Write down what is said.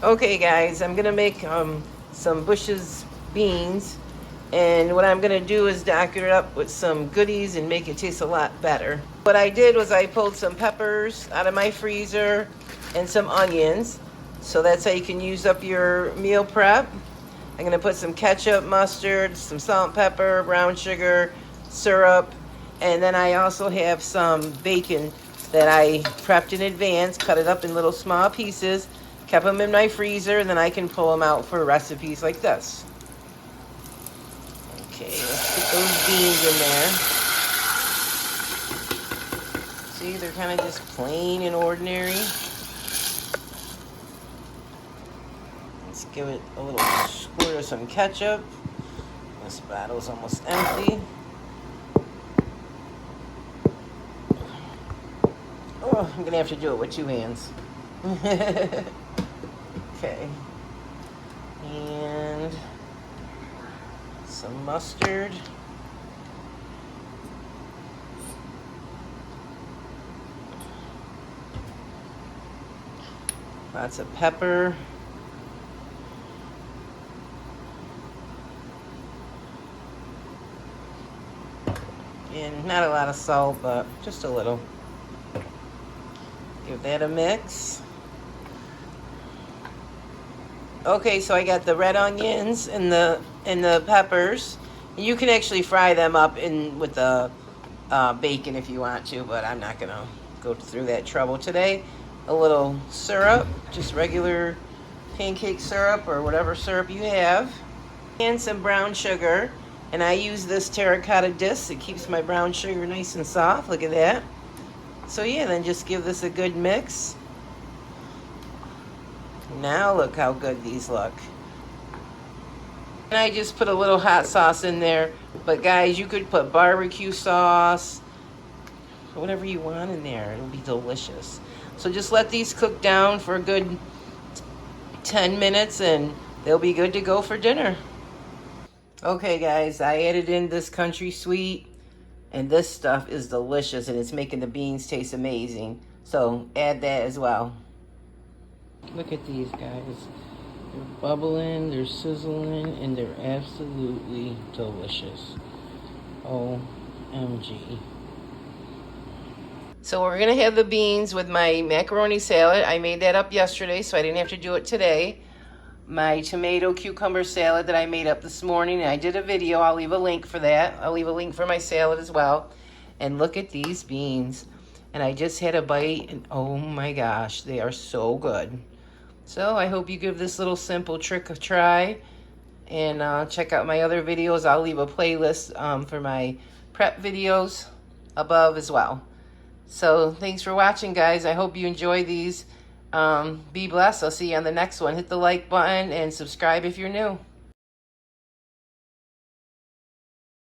Okay guys, I'm gonna make some Bush's beans, and what I'm gonna do is doctor it up with some goodies and make it taste a lot better. What I did was I pulled some peppers out of my freezer and some onions, so that's how you can use up your meal prep. I'm gonna put some ketchup, mustard, some salt and pepper, brown sugar, syrup, and then I also have some bacon that I prepped in advance, cut it up in little small pieces, kept them in my freezer, and then I can pull them out for recipes like this. Okay, let's put those beans in there. See, they're kind of just plain and ordinary. Let's give it a little squirt of some ketchup. This bottle's almost empty. Oh, I'm gonna have to do it with 2 hands. Okay. And some mustard. Lots of pepper. And not a lot of salt, but just a little. Give that a mix. Okay, so I got the red onions and the peppers. You can actually fry them up with the bacon if you want to, but I'm not gonna go through that trouble today. A little syrup, just regular pancake syrup or whatever syrup you have, and some brown sugar. And I use this terracotta disc. It keeps my brown sugar nice and soft. Look at that. So yeah, then just give this a good mix. Now look how good these look. And I just put a little hot sauce in there. But guys, you could put barbecue sauce, whatever you want in there. It'll be delicious. So just let these cook down for a good 10 minutes and they'll be good to go for dinner. Okay guys, I added in this country sweet, and this stuff is delicious and it's making the beans taste amazing. So add that as well. Look at these guys. They're bubbling, they're sizzling, and they're absolutely delicious. OMG. So we're gonna have the beans with my macaroni salad. I made that up yesterday, so I didn't have to do it today. My tomato cucumber salad that I made up this morning. I did a video. I'll leave a link for that. I'll leave a link for my salad as well. And look at these beans. And I just had a bite, and oh my gosh, they are so good. So I hope you give this little simple trick a try. And check out my other videos. I'll leave a playlist for my prep videos above as well. So thanks for watching, guys. I hope you enjoy these. Be blessed. I'll see you on the next one. Hit the like button and subscribe if you're new.